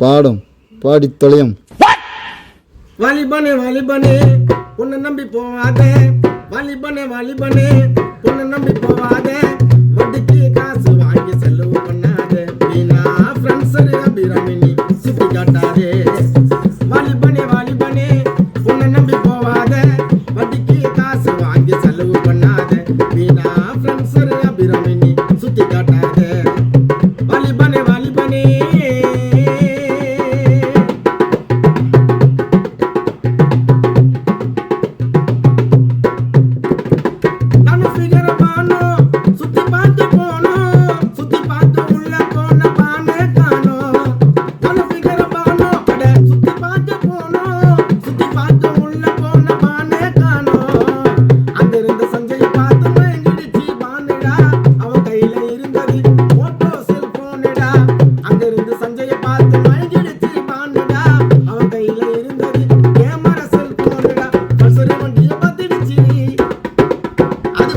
பாடும் பாடி தொலையும். வாலிபனே வாலிபனே உன்னை நம்பி போவாத, வாலிபனே வாலிபனே உன்னை நம்பி போவாத, வட்டிக்கு காசு வாங்கி செலவு பண்ணாத, வீணா ஃப்ரெண்ட்ஸ் அபிராமினி சுத்தி காட்டாதே. வாலிபனே வாலிபனே உன்னை நம்பி போவாத, வட்டிக்கு காசு வாங்கி செலவு பண்ணாத, வீணா ஃப்ரெண்ட்ஸ் அபிராமினி சுத்தி காட்டாத. வாலிபனே வாலிபனே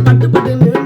பட்டு பட்டுன்னு